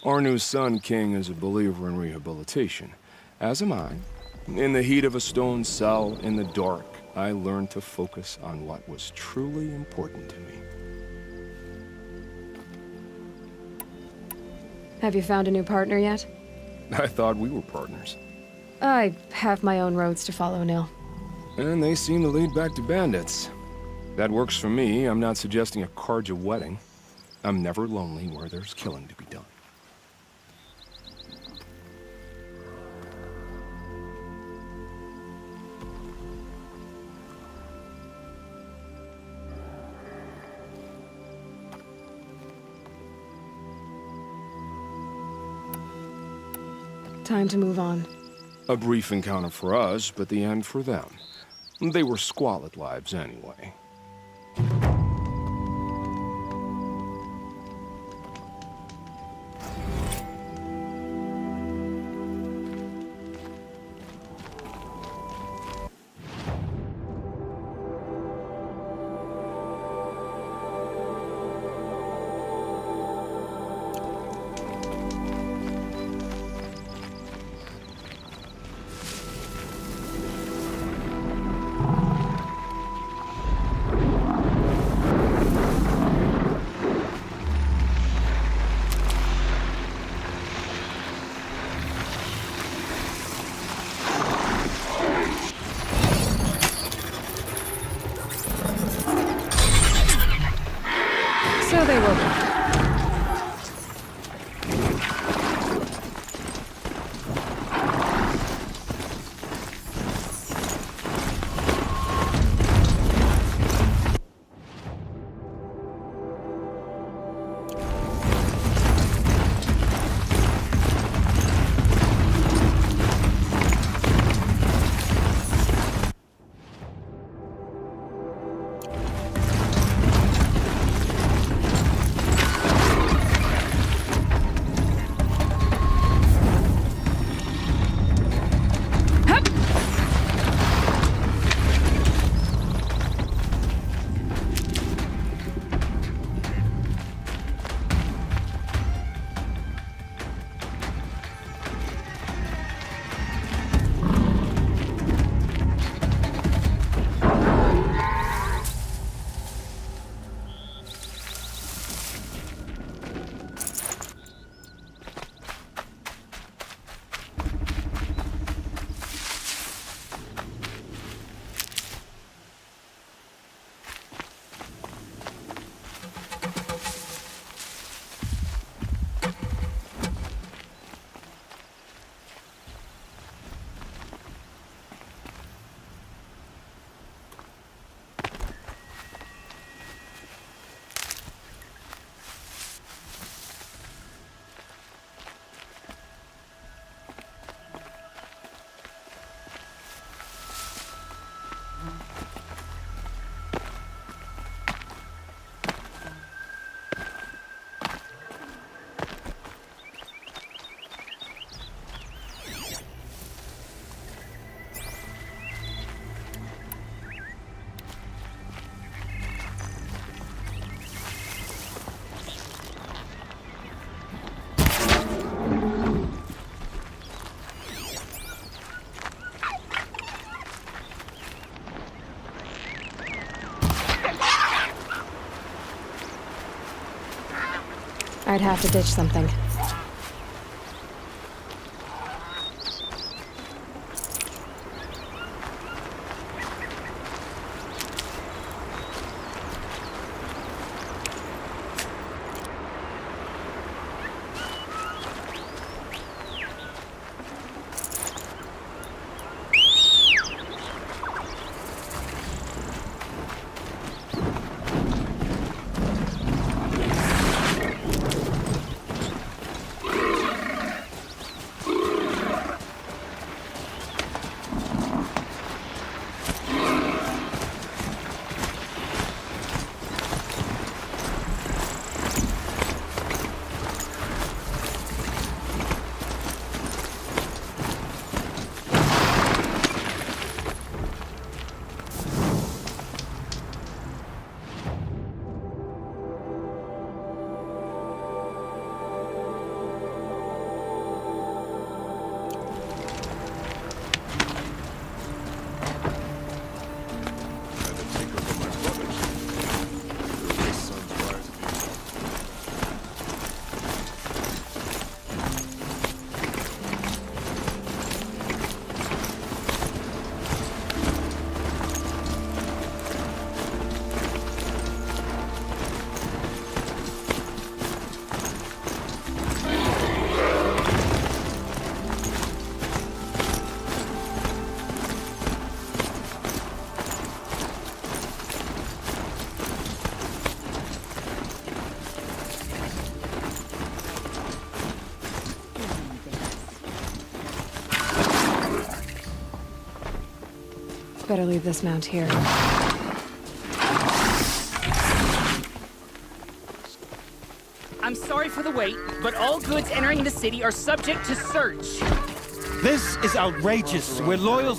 Our new Sun King is a believer in rehabilitation, as am I. In the heat of a stone cell, in the dark, I learned to focus on what was truly important to me. Have you found a new partner yet? I thought we were partners. I have my own roads to follow now. And they seem to lead back to bandits. That works for me. I'm not suggesting a Carja wedding. I'm never lonely where there's killing to be done. Time to move on. A brief encounter for us, but the end for them. They were squalid lives anyway. So they will be. I'd have to ditch something. Better leave this mount here. I'm sorry for the wait, but all goods entering the city are subject to search. This is outrageous. We're loyal.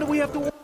do we have to...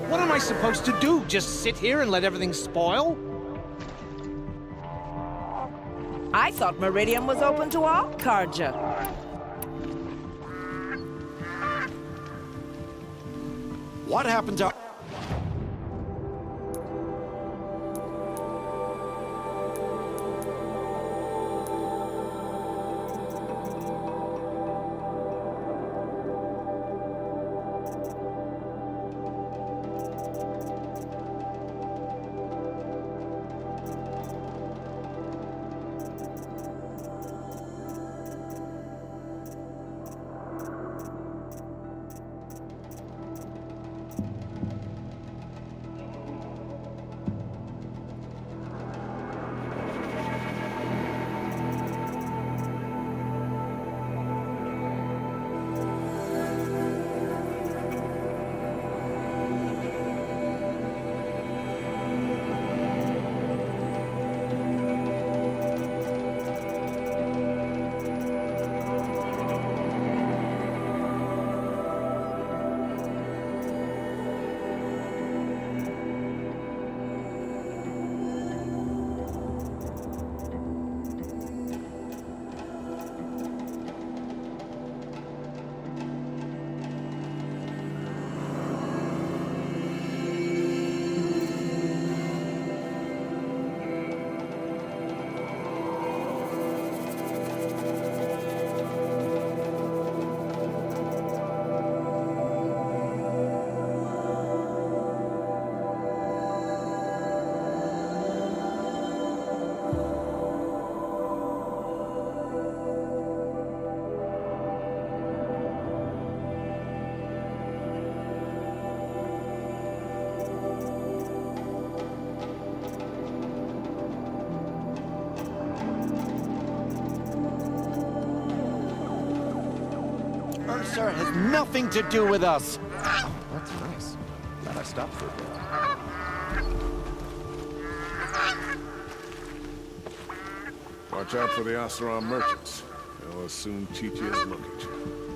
What am I supposed to do? Just sit here and let everything spoil? I thought Meridian was open to all Carja. What happened to... Sir, has nothing to do with us. That's nice. Glad I stopped for a bit. Watch out for the Oseram merchants. They'll as soon cheat you as look at you.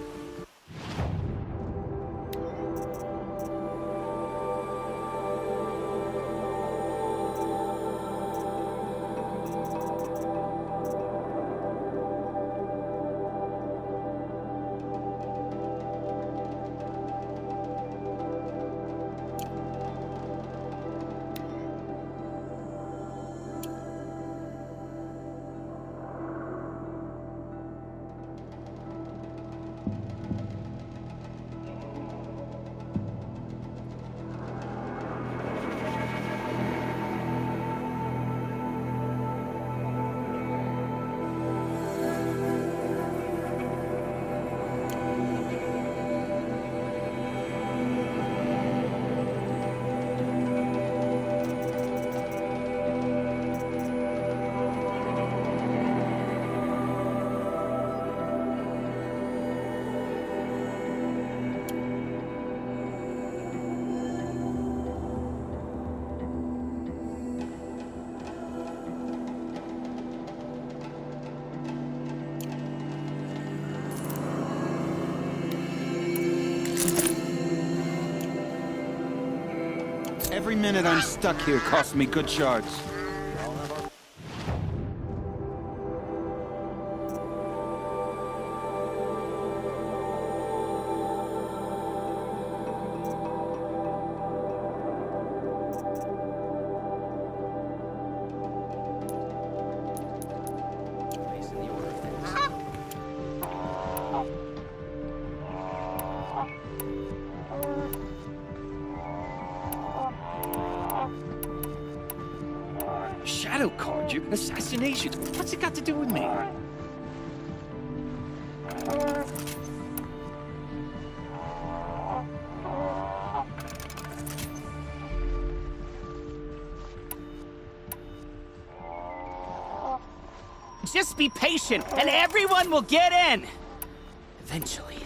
Every minute I'm stuck here costs me good shards. Shadow card you? Assassinations? What's it got to do with me? Just be patient, and everyone will get in! Eventually.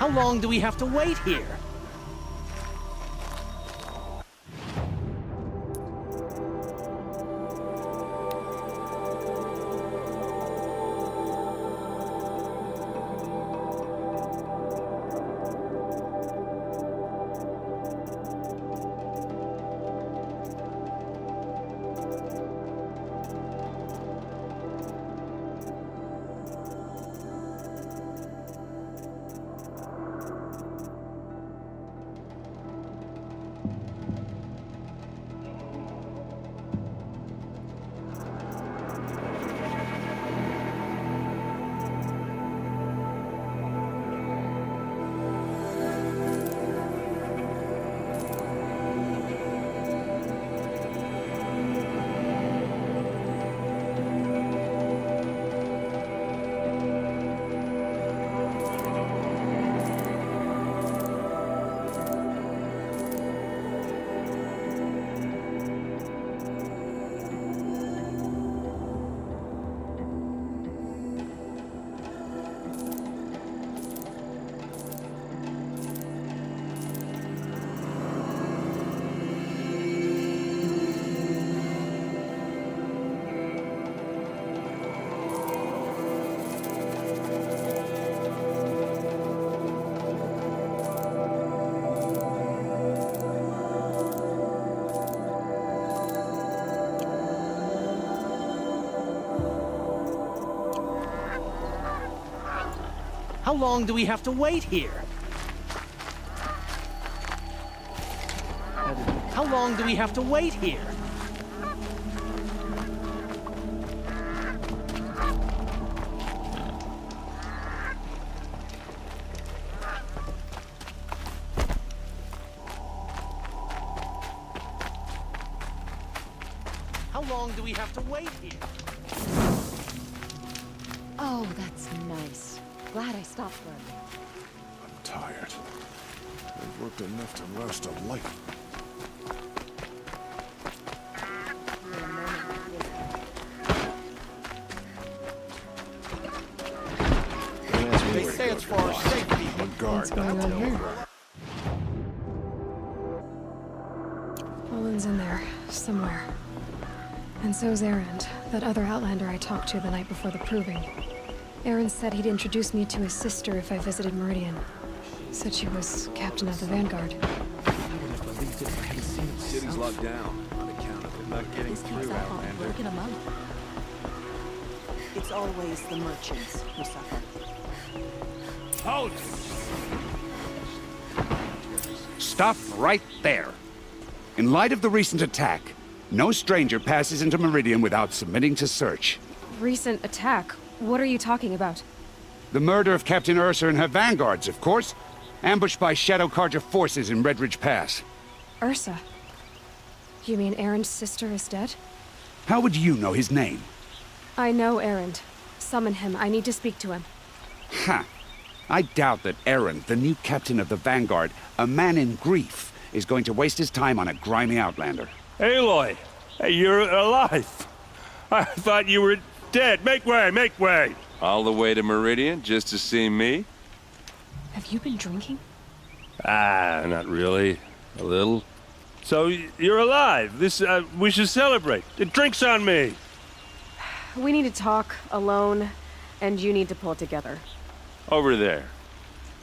How long do we have to wait here? How long do we have to wait here? How long do we have to wait here? How long do we have to wait here? Oh, that's nice. Glad I stopped for a minute. I'm tired. I've worked enough to last a life. They say it's for our safety. What's going on here? Olin's in there, somewhere. And so's Erend, that other Outlander I talked to the night before the proving. Erend said he'd introduce me to his sister if I visited Meridian. Said she was captain of the Vanguard. City's locked down on account of it not getting through, Outlander. Broken a month. It's always the merchants who suffer. Halt! Stop right there. In light of the recent attack, no stranger passes into Meridian without submitting to search. Recent attack? What are you talking about? The murder of Captain Ursa and her vanguards, of course. Ambushed by Shadow Carja forces in Redridge Pass. Ursa? You mean Erend's sister is dead? How would you know his name? I know Erend. Summon him. I need to speak to him. Ha! I doubt that Erend, the new captain of the Vanguard, a man in grief, is going to waste his time on a grimy Outlander. Aloy! Hey, you're alive! I thought you were dead. Make way, make way! All the way to Meridian just to see me? Have you been drinking? Ah, not really. A little. So, you're alive. We should celebrate. The drink's on me! We need to talk, alone, and you need to pull it together. Over there.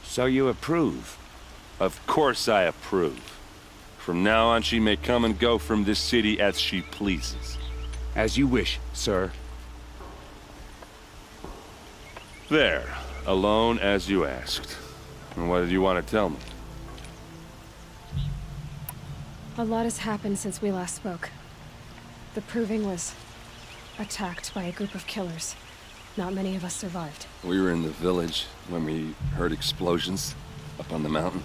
So you approve? Of course I approve. From now on, she may come and go from this city as she pleases. As you wish, sir. There. Alone as you asked. And what did you want to tell me? A lot has happened since we last spoke. The Proving was attacked by a group of killers. Not many of us survived. We were in the village when we heard explosions up on the mountain.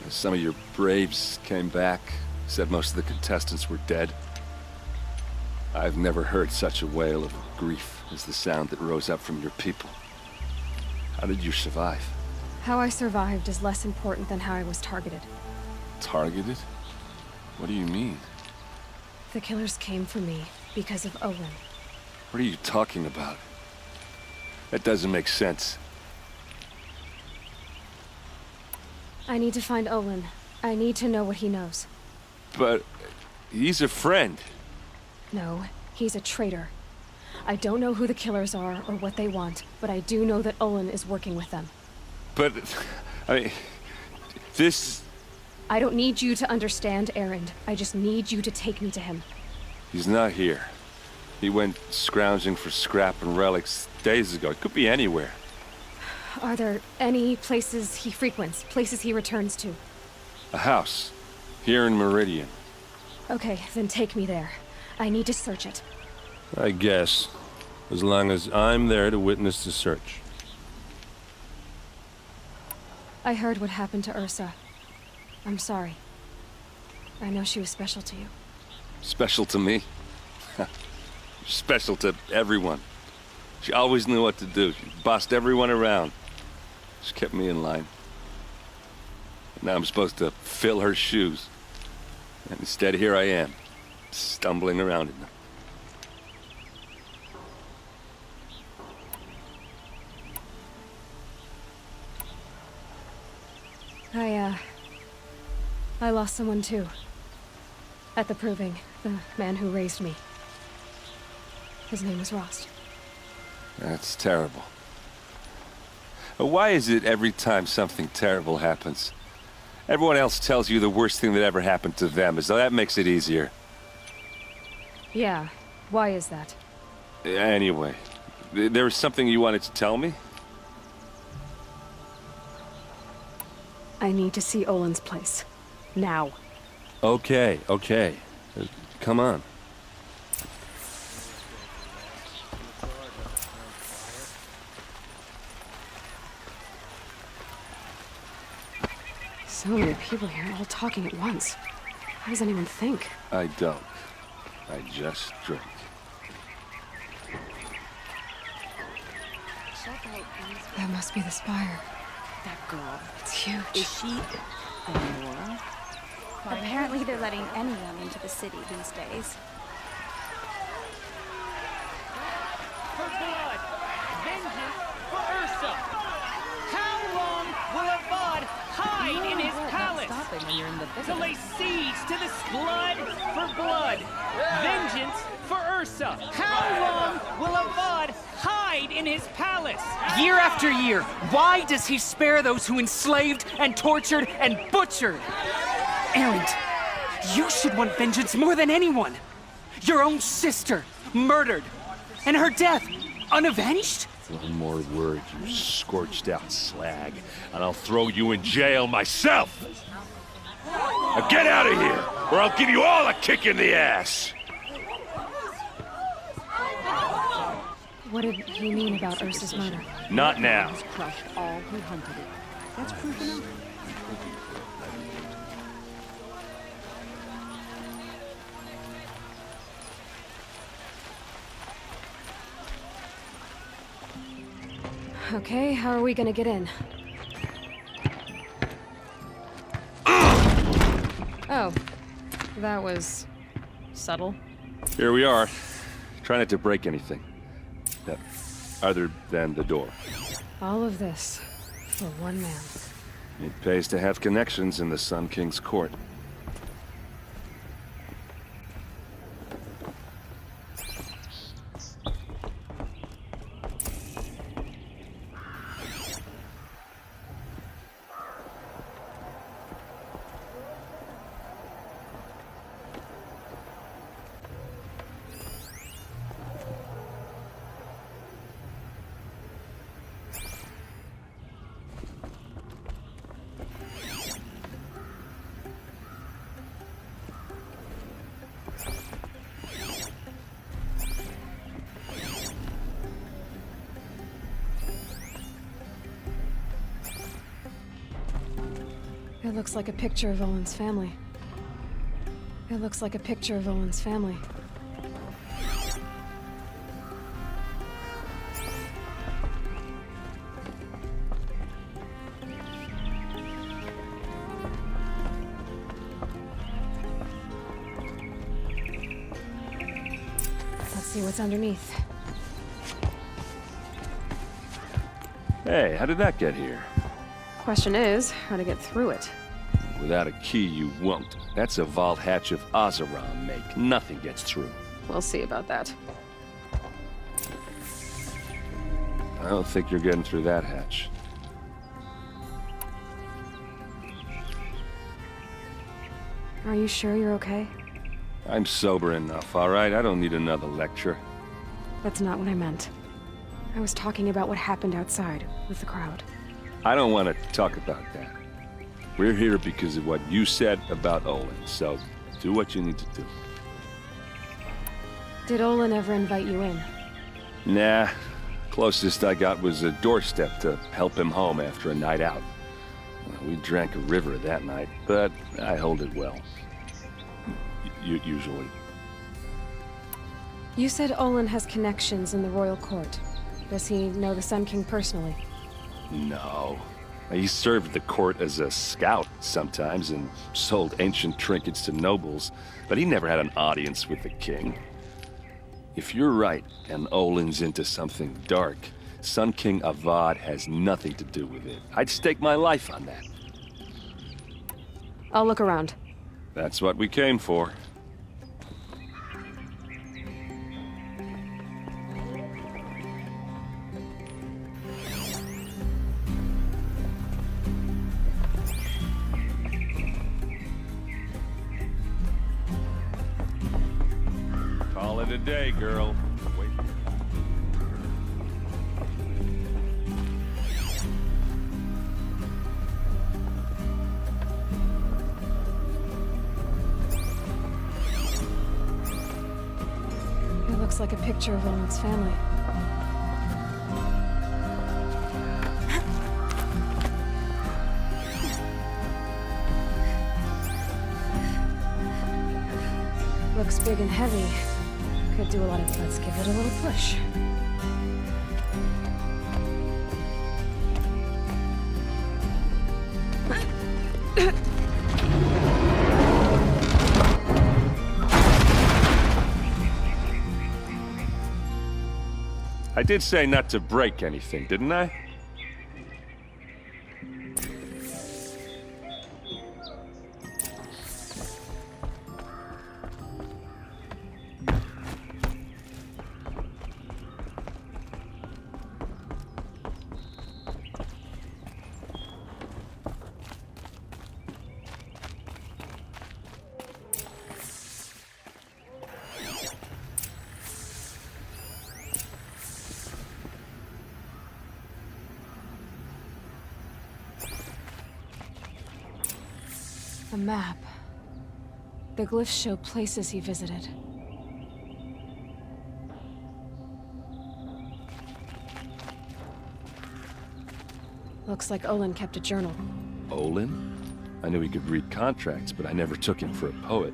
Some of your braves came back, said most of the contestants were dead. I've never heard such a wail of grief as the sound that rose up from your people. How did you survive? How I survived is less important than how I was targeted. Targeted? What do you mean? The killers came for me because of Olin. What are you talking about? That doesn't make sense. I need to find Olin. I need to know what he knows. But he's a friend. No, he's a traitor. I don't know who the killers are or what they want, but I do know that Olin is working with them. But, I mean, this... I don't need you to understand, Erend. I just need you to take me to him. He's not here. He went scrounging for scrap and relics days ago. It could be anywhere. Are there any places he frequents, places he returns to? A house. Here in Meridian. Okay, then take me there. I need to search it. I guess. As long as I'm there to witness the search. I heard what happened to Ursa. I'm sorry. I know she was special to you. Special to me? Special to everyone. She always knew what to do. She bossed everyone around. She kept me in line. Now I'm supposed to fill her shoes. And instead, here I am, stumbling around in them. I lost someone too. At the Proving, the man who raised me. His name was Rost. That's terrible. Why is it every time something terrible happens, everyone else tells you the worst thing that ever happened to them, as though that makes it easier? Yeah, why is that? Anyway, there was something you wanted to tell me? I need to see Olin's place. Now. Okay, okay. Come on. So many people here, all talking at once. How does anyone think? I don't. I just drink. That must be the spire. That girl. It's huge. Is she Aurora? Apparently they're letting anyone into the city these days. For blood! Vengeance for Ursa! How long will Avad hide in his palace? Stopping when you're in the thick To of lay it. siege to this blood for blood! Vengeance for Ursa! How long will Avad hide in his palace? Year after year, why does he spare those who enslaved and tortured and butchered? Erend, you should want vengeance more than anyone. Your own sister, murdered, and her death, unavenged? One more word, you scorched out slag, and I'll throw you in jail myself! Now get out of here, or I'll give you all a kick in the ass! What did he mean about Ursa's murder? Not now. Crushed all who hunted it. That's proof enough. Okay, how are we gonna get in? Oh, that was subtle. Here we are. Try not to break anything. Other than the door. All of this for one man. It pays to have connections in the Sun King's court. It looks like a picture of Olin's family. It looks like a picture of Olin's family. Let's see what's underneath. Hey, how did that get here? Question is, how to get through it. Without a key, you won't. That's a vault hatch of Oseram make. Nothing gets through. We'll see about that. I don't think you're getting through that hatch. Are you sure you're okay? I'm sober enough, all right? I don't need another lecture. That's not what I meant. I was talking about what happened outside with the crowd. I don't want to talk about that. We're here because of what you said about Olin, so do what you need to do. Did Olin ever invite you in? Nah. Closest I got was a doorstep to help him home after a night out. We drank a river that night, but I hold it well. Usually. You said Olin has connections in the royal court. Does he know the Sun King personally? No. He served the court as a scout sometimes and sold ancient trinkets to nobles, but he never had an audience with the king. If you're right, and Olin's into something dark, Sun King Avad has nothing to do with it. I'd stake my life on that. I'll look around. That's what we came for. Call it a day, girl. Wait. looks like a picture of Olin's family. Looks big and heavy. Could do a lot of... Let's give it a little push. I did say not to break anything, didn't I? A map. The glyphs show places he visited. Looks like Olin kept a journal. Olin? I knew he could read contracts, but I never took him for a poet.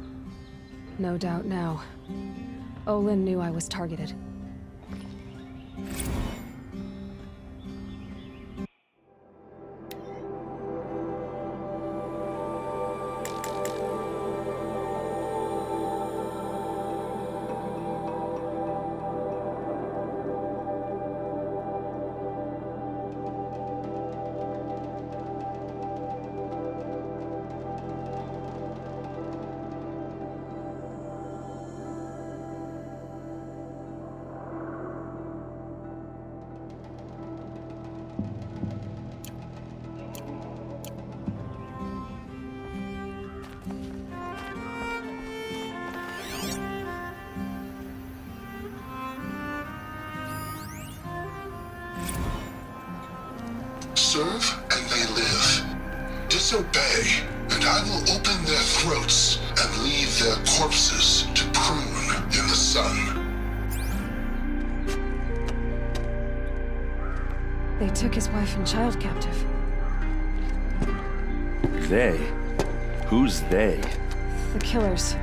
No doubt now. Olin knew I was targeted. Serve and they live. Disobey, and I will open their throats and leave their corpses to prune in the sun. They took his wife and child captive. They? Who's they? The killers.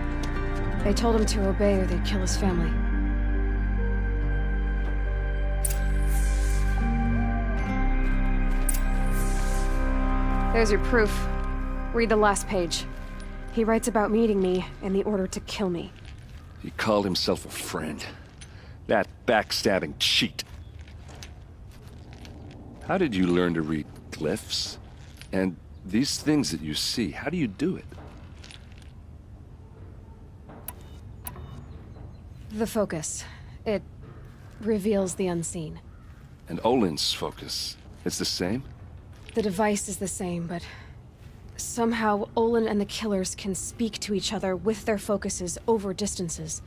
They told him to obey or they'd kill his family. There's your proof. Read the last page. He writes about meeting me and the order to kill me. He called himself a friend. That backstabbing cheat. How did you learn to read glyphs? And these things that you see, how do you do it? The focus. It reveals the unseen. And Olin's focus, it's the same? The device is the same, but somehow Olin and the killers can speak to each other with their focuses over distances,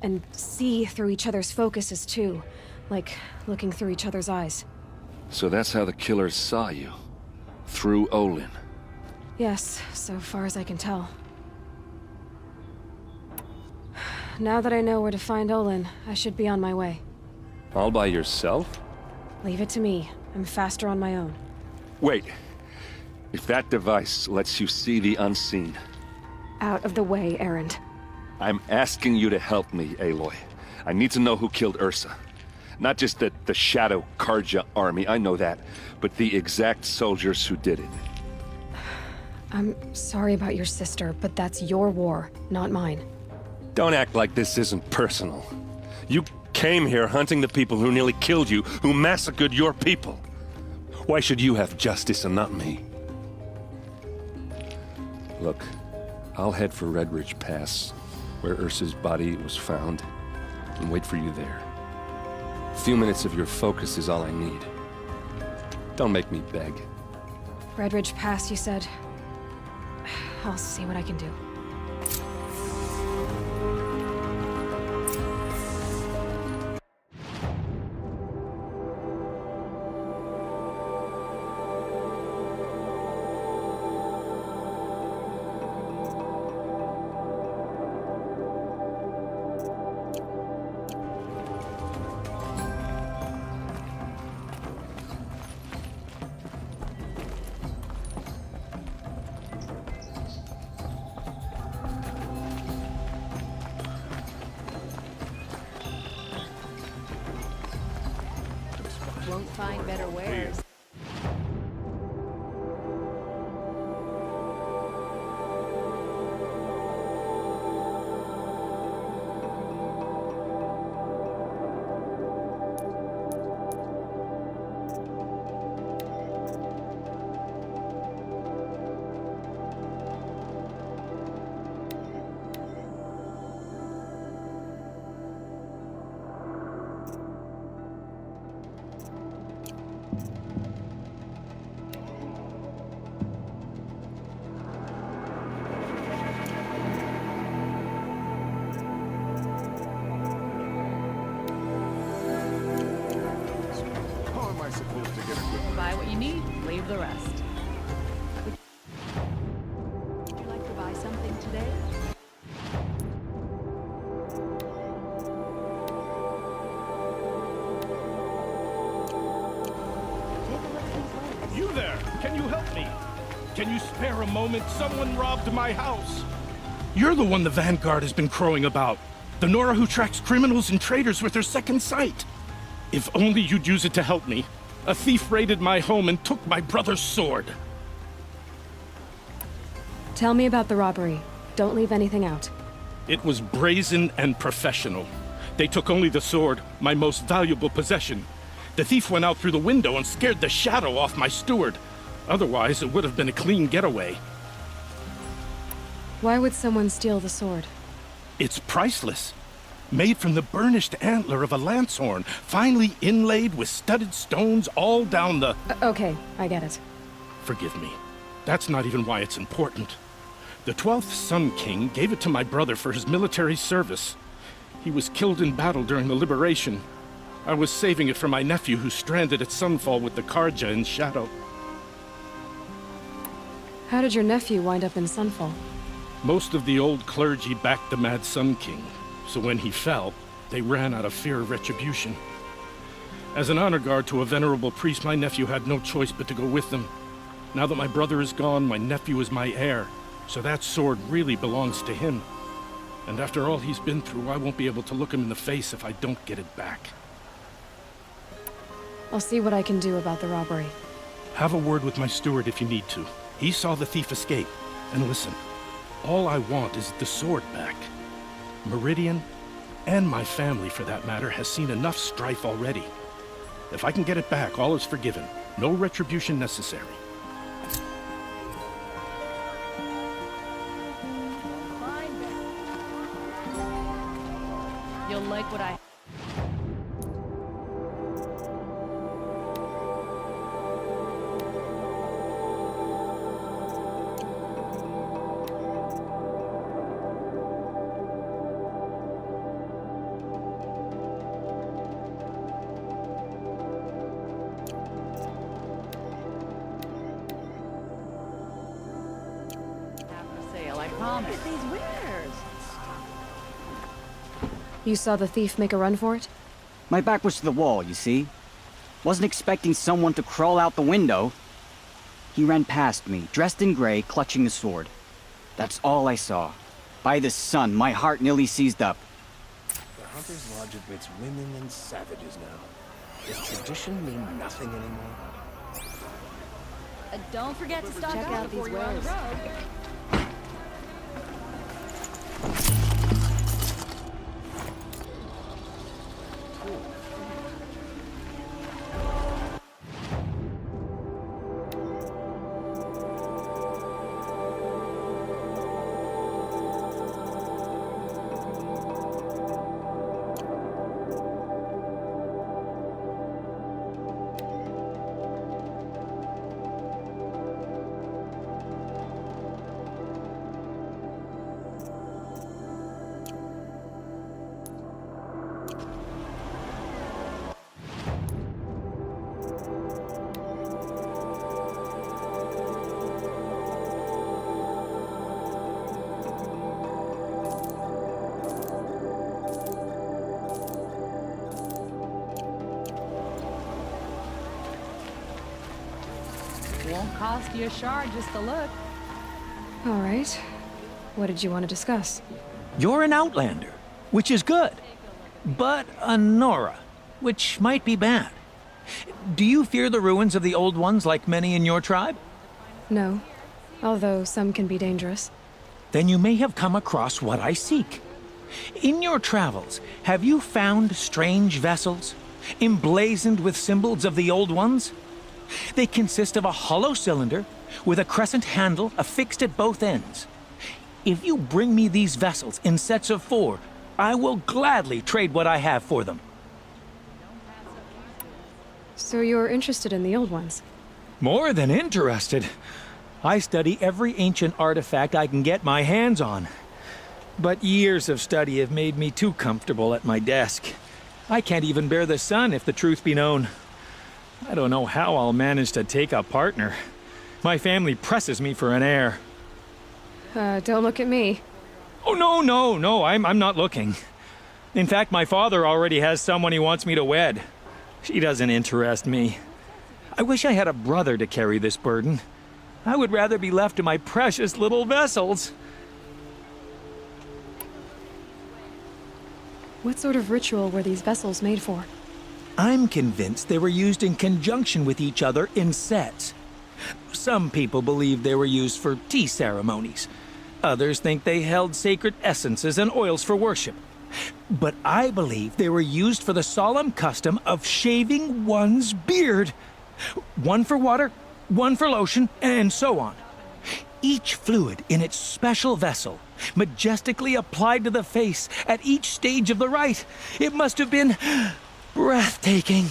and see through each other's focuses too, like looking through each other's eyes. So that's how the killers saw you? Through Olin? Yes, so far as I can tell. Now that I know where to find Olin, I should be on my way. All by yourself? Leave it to me. I'm faster on my own. Wait. If that device lets you see the unseen... Out of the way, Erend. I'm asking you to help me, Aloy. I need to know who killed Ursa. Not just the Shadow Karja army, I know that, but the exact soldiers who did it. I'm sorry about your sister, but that's your war, not mine. Don't act like this isn't personal. You came here hunting the people who nearly killed you, who massacred your people. Why should you have justice and not me? Look, I'll head for Redridge Pass, where Ursa's body was found, and wait for you there. A few minutes of your focus is all I need. Don't make me beg. Redridge Pass, you said? I'll see what I can do. of the rest. Would you like to buy something today? You there! Can you help me? Can you spare a moment? Someone robbed my house! You're the one the Vanguard has been crowing about. The Nora who tracks criminals and traitors with her second sight. If only you'd use it to help me. A thief raided my home and took my brother's sword. Tell me about the robbery. Don't leave anything out. It was brazen and professional. They took only the sword, my most valuable possession. The thief went out through the window and scared the shadow off my steward. Otherwise, it would have been a clean getaway. Why would someone steal the sword? It's priceless. Made from the burnished antler of a lancehorn, finely inlaid with studded stones all down the... Okay, I get it. Forgive me. That's not even why it's important. The 12th Sun King gave it to my brother for his military service. He was killed in battle during the liberation. I was saving it for my nephew who's stranded at Sunfall with the Karja in Shadow. How did your nephew wind up in Sunfall? Most of the old clergy backed the Mad Sun King, so when he fell, they ran out of fear of retribution. As an honor guard to a venerable priest, my nephew had no choice but to go with them. Now that my brother is gone, my nephew is my heir, so that sword really belongs to him. And after all he's been through, I won't be able to look him in the face if I don't get it back. I'll see what I can do about the robbery. Have a word with my steward if you need to. He saw the thief escape. And listen, all I want is the sword back. Meridian, and my family for that matter, has seen enough strife already. If I can get it back, all is forgiven. No retribution necessary. You'll like what I... You saw the thief make a run for it? My back was to the wall, you see. Wasn't expecting someone to crawl out the window. He ran past me, dressed in gray, clutching the sword. That's all I saw. By the sun, my heart nearly seized up. The Hunter's Lodge admits women and savages now. Does tradition mean nothing anymore? Don't forget to stock Check up out before these you're on the wares. road. Won't cost you a shard just to look. All right. What did you want to discuss? You're an Outlander, which is good. But a Nora, which might be bad. Do you fear the ruins of the Old Ones like many in your tribe? No. Although some can be dangerous. Then you may have come across what I seek. In your travels, have you found strange vessels, emblazoned with symbols of the Old Ones? They consist of a hollow cylinder with a crescent handle affixed at both ends. If you bring me these vessels in sets of 4, I will gladly trade what I have for them. So you're interested in the old ones? More than interested. I study every ancient artifact I can get my hands on. But years of study have made me too comfortable at my desk. I can't even bear the sun, if the truth be known. I don't know how I'll manage to take a partner. My family presses me for an heir. Don't look at me. Oh, no, I'm not looking. In fact, my father already has someone he wants me to wed. She doesn't interest me. I wish I had a brother to carry this burden. I would rather be left to my precious little vessels. What sort of ritual were these vessels made for? I'm convinced they were used in conjunction with each other in sets. Some people believe they were used for tea ceremonies. Others think they held sacred essences and oils for worship. But I believe they were used for the solemn custom of shaving one's beard. One for water, one for lotion, and so on. Each fluid in its special vessel, majestically applied to the face at each stage of the rite. It must have been breathtaking.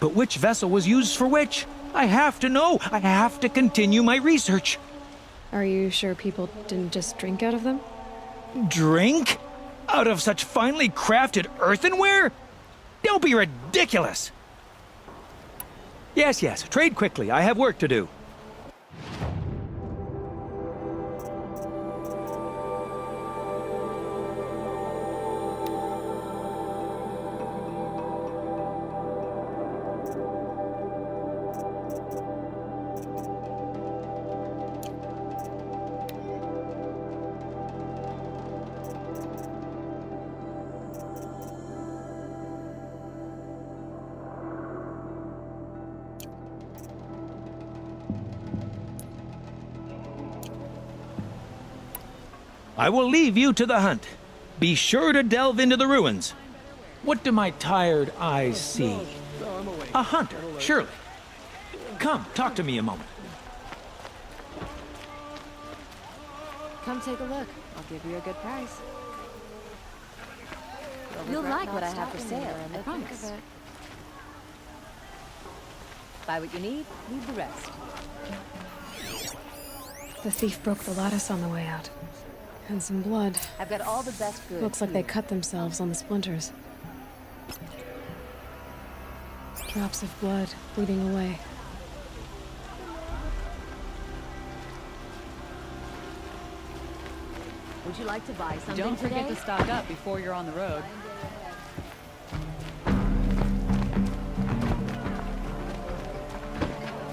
But which vessel was used for which? I have to know. I have to continue my research. Are you sure people didn't just drink out of them? Drink? Out of such finely crafted earthenware? Don't be ridiculous! Yes, trade quickly. I have work to do. I will leave you to the hunt. Be sure to delve into the ruins. What do my tired eyes see? A hunter, surely. Come, talk to me a moment. Come take a look. I'll give you a good price. You'll like what I have for sale, I promise. Buy what you need, leave the rest. The thief broke the lattice on the way out. And some blood. I've got all the best goods. Looks like they cut themselves on the splinters. Drops of blood bleeding away. Would you like to buy something Don't forget today? to stock up before you're on the road.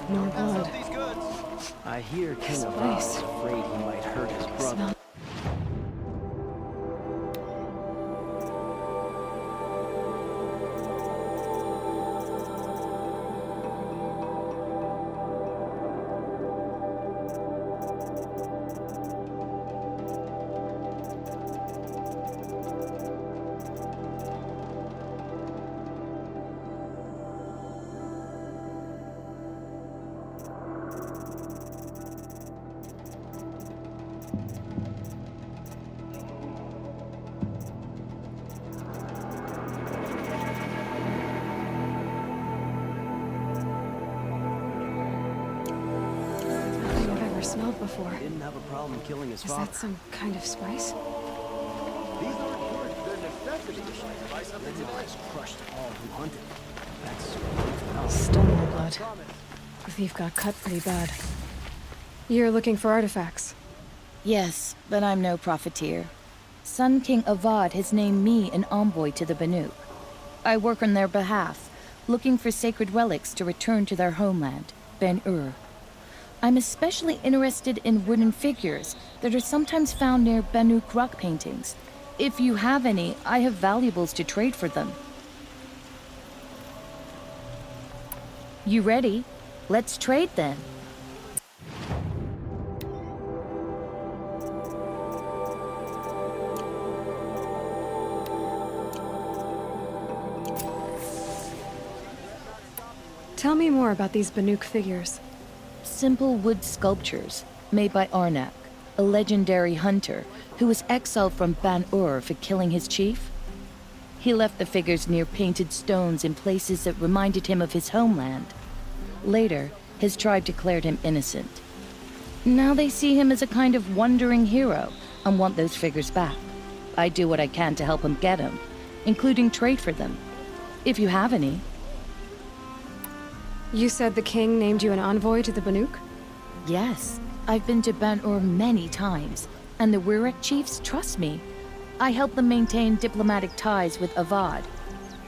More blood. I hear King Avad Spice. is afraid he might hurt his brother. Smell. Smelled before. Didn't have a problem killing his father. Is that some kind of spice? These aren't yours, they're necessities. Red eyes crushed all who hunted. That's Still more blood. The thief got cut pretty bad. You're looking for artifacts? Yes, but I'm no profiteer. Sun King Avad has named me an envoy to the Banuk. I work on their behalf, looking for sacred relics to return to their homeland, Ben-Ur. I'm especially interested in wooden figures that are sometimes found near Banuk rock paintings. If you have any, I have valuables to trade for them. You ready? Let's trade then. Tell me more about these Banuk figures. Simple wood sculptures made by Arnak, a legendary hunter who was exiled from Ban-Ur for killing his chief. He left the figures near painted stones in places that reminded him of his homeland. Later, his tribe declared him innocent. Now they see him as a kind of wandering hero and want those figures back. I do what I can to help him get them, including trade for them, if you have any. You said the king named you an envoy to the Banuk? Yes, I've been to Ban-Ur many times, and the Wirek chiefs trust me. I help them maintain diplomatic ties with Avad.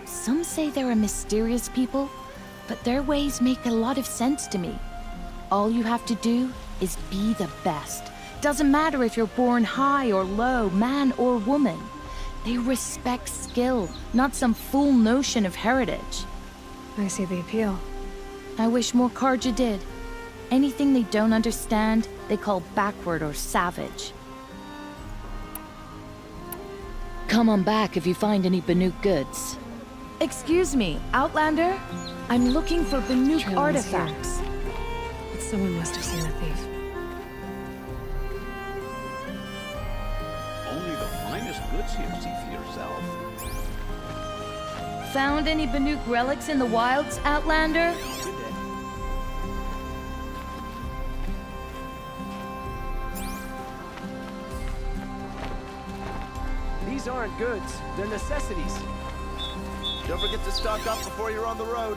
Some say they're a mysterious people, but their ways make a lot of sense to me. All you have to do is be the best. Doesn't matter if you're born high or low, man or woman. They respect skill, not some fool notion of heritage. I see the appeal. I wish more Carja did. Anything they don't understand, they call backward or savage. Come on back if you find any Banuk goods. Excuse me, Outlander? I'm looking for Banuk Trailing's artifacts. But someone must have seen the thief. Only the finest goods here, see for yourself. Found any Banuk relics in the wilds, Outlander? These aren't goods, they're necessities. Don't forget to stock up before you're on the road.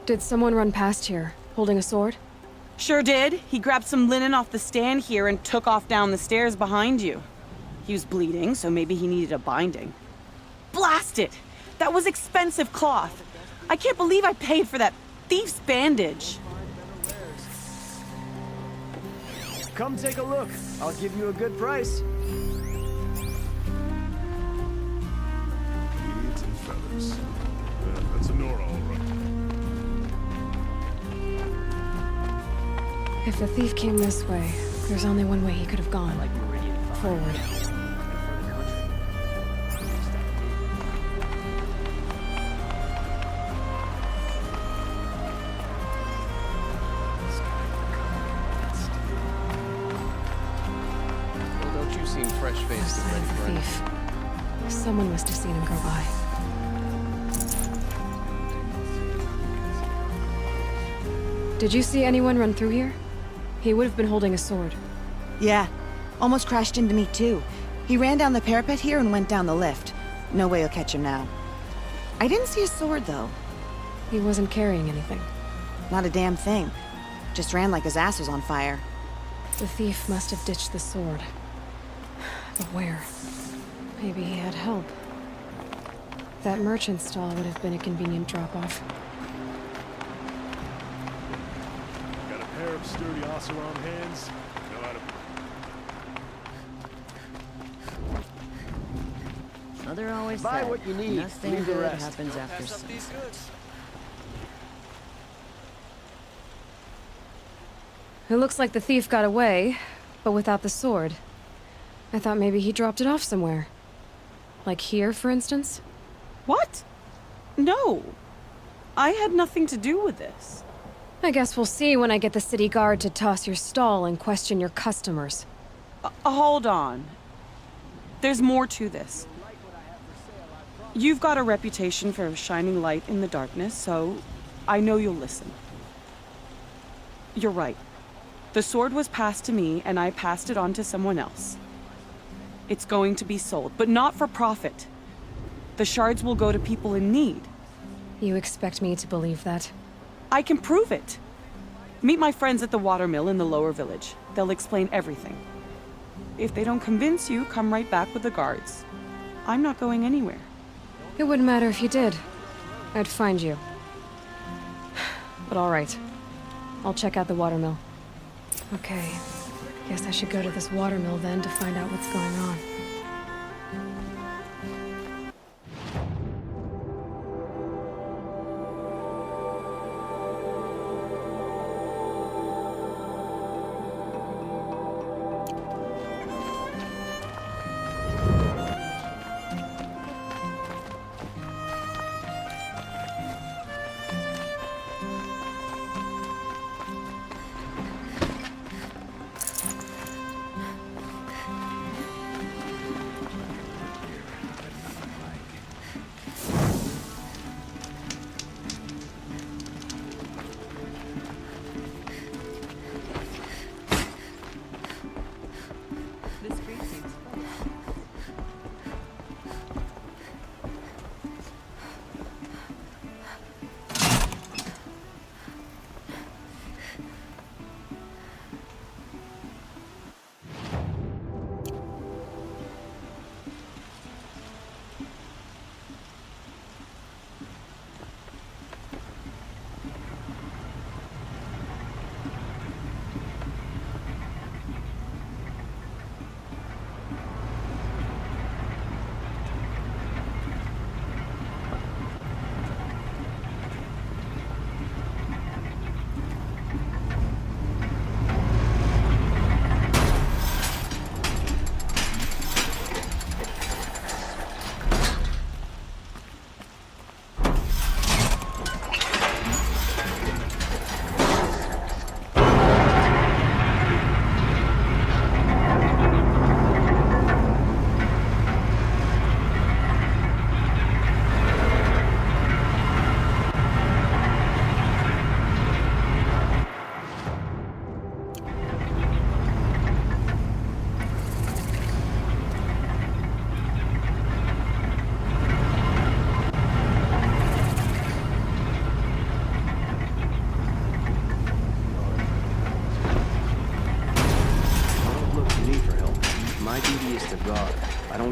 Did someone run past here, holding a sword? Sure did. He grabbed some linen off the stand here and took off down the stairs behind you. He was bleeding, so maybe he needed a binding. Blast it! That was expensive cloth. I can't believe I paid for that thief's bandage. Come take a look. I'll give you a good price. Beads and feathers. That's a Nora, all right. If the thief came this way, there's only one way he could have gone. Forward. Well, don't you seem fresh-faced and ready for Thief. Someone must have seen him go by. Did you see anyone run through here? He would have been holding a sword. Yeah, almost crashed into me too. He ran down the parapet here and went down the lift. No way you'll catch him now. I didn't see a sword though. He wasn't carrying anything. Not a damn thing. Just ran like his ass was on fire. The thief must have ditched the sword. But where? Maybe he had help. That merchant stall would have been a convenient drop-off. Got a pair of sturdy Oseram hands. Know how to... Mother always Buy said, what you need, nothing leave the good rest. happens after sunset. It looks like the thief got away, but without the sword. I thought maybe he dropped it off somewhere. Like here, for instance? What? No. I had nothing to do with this. I guess we'll see when I get the city guard to toss your stall and question your customers. Hold on. There's more to this. You've got a reputation for shining light in the darkness, so I know you'll listen. You're right. The sword was passed to me, and I passed it on to someone else. It's going to be sold, but not for profit. The shards will go to people in need. You expect me to believe that? I can prove it. Meet my friends at the watermill in the lower village. They'll explain everything. If they don't convince you, come right back with the guards. I'm not going anywhere. It wouldn't matter if you did. I'd find you. But all right. I'll check out the watermill. Okay. Guess I should go to this watermill then to find out what's going on.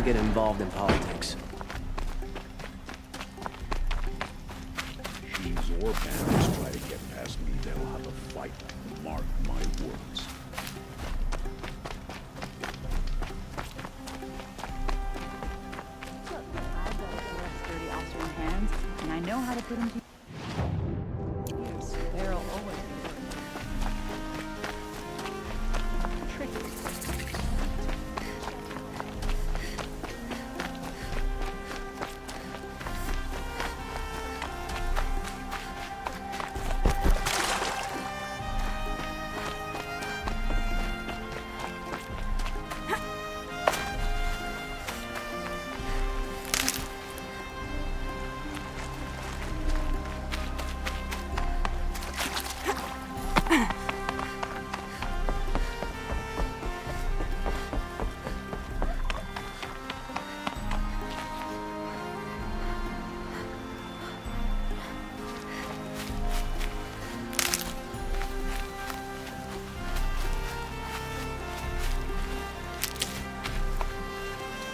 get involved in politics. She's or bandits try to get past me, they'll have a fight. Mark my words. Sturdy officer in hands, and I know how to put him to use. There'll always be tricky.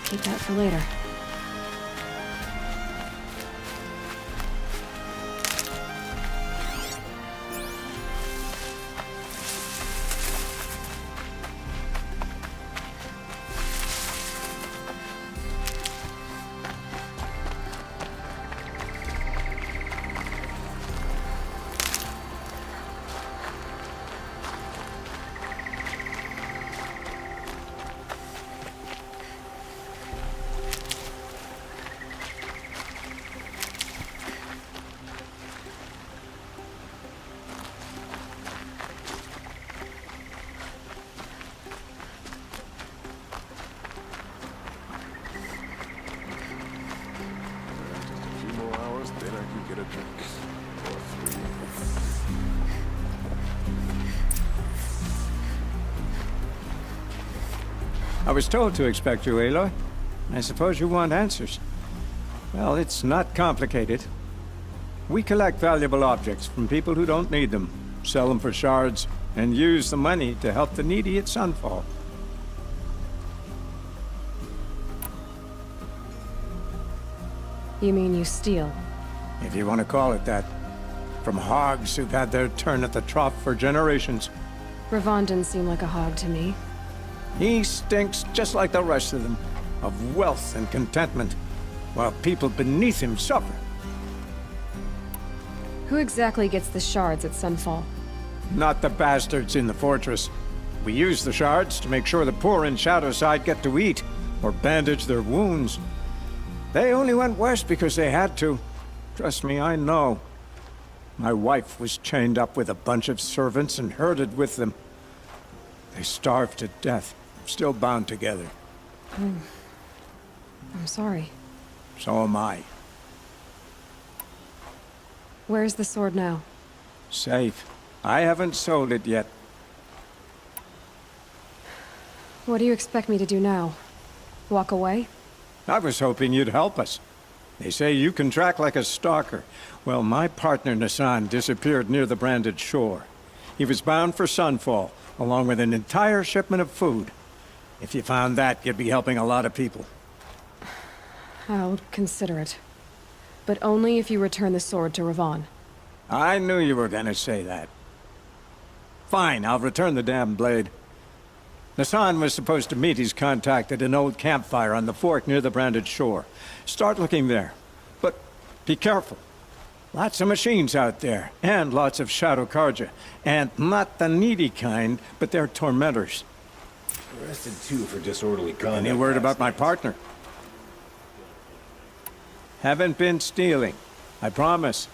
Keep that for later. Then I can get a drink. Or three. I was told to expect you, Aloy. I suppose you want answers. Well, it's not complicated. We collect valuable objects from people who don't need them, sell them for shards, and use the money to help the needy at Sunfall. You mean you steal? If you want to call it that. From hogs who've had their turn at the trough for generations. Ravon didn't seem like a hog to me. He stinks just like the rest of them, of wealth and contentment, while people beneath him suffer. Who exactly gets the shards at Sunfall? Not the bastards in the fortress. We use the shards to make sure the poor in Shadowside get to eat, or bandage their wounds. They only went west because they had to. Trust me, I know. My wife was chained up with a bunch of servants and herded with them. They starved to death, still bound together. I'm sorry. So am I. Where's the sword now? Safe. I haven't sold it yet. What do you expect me to do now? Walk away? I was hoping you'd help us. They say you can track like a stalker. Well, my partner Nassan disappeared near the Branded Shore. He was bound for Sunfall, along with an entire shipment of food. If you found that, you'd be helping a lot of people. I'll consider it. But only if you return the sword to Ravon. I knew you were gonna say that. Fine, I'll return the damn blade. Nassan was supposed to meet his contact at an old campfire on the fork near the Branded Shore. Start looking there. But be careful. Lots of machines out there, and lots of Shadow Karja. And not the needy kind, but they're tormentors. Arrested too for disorderly conduct. Any word about my partner? Haven't been stealing. I promise.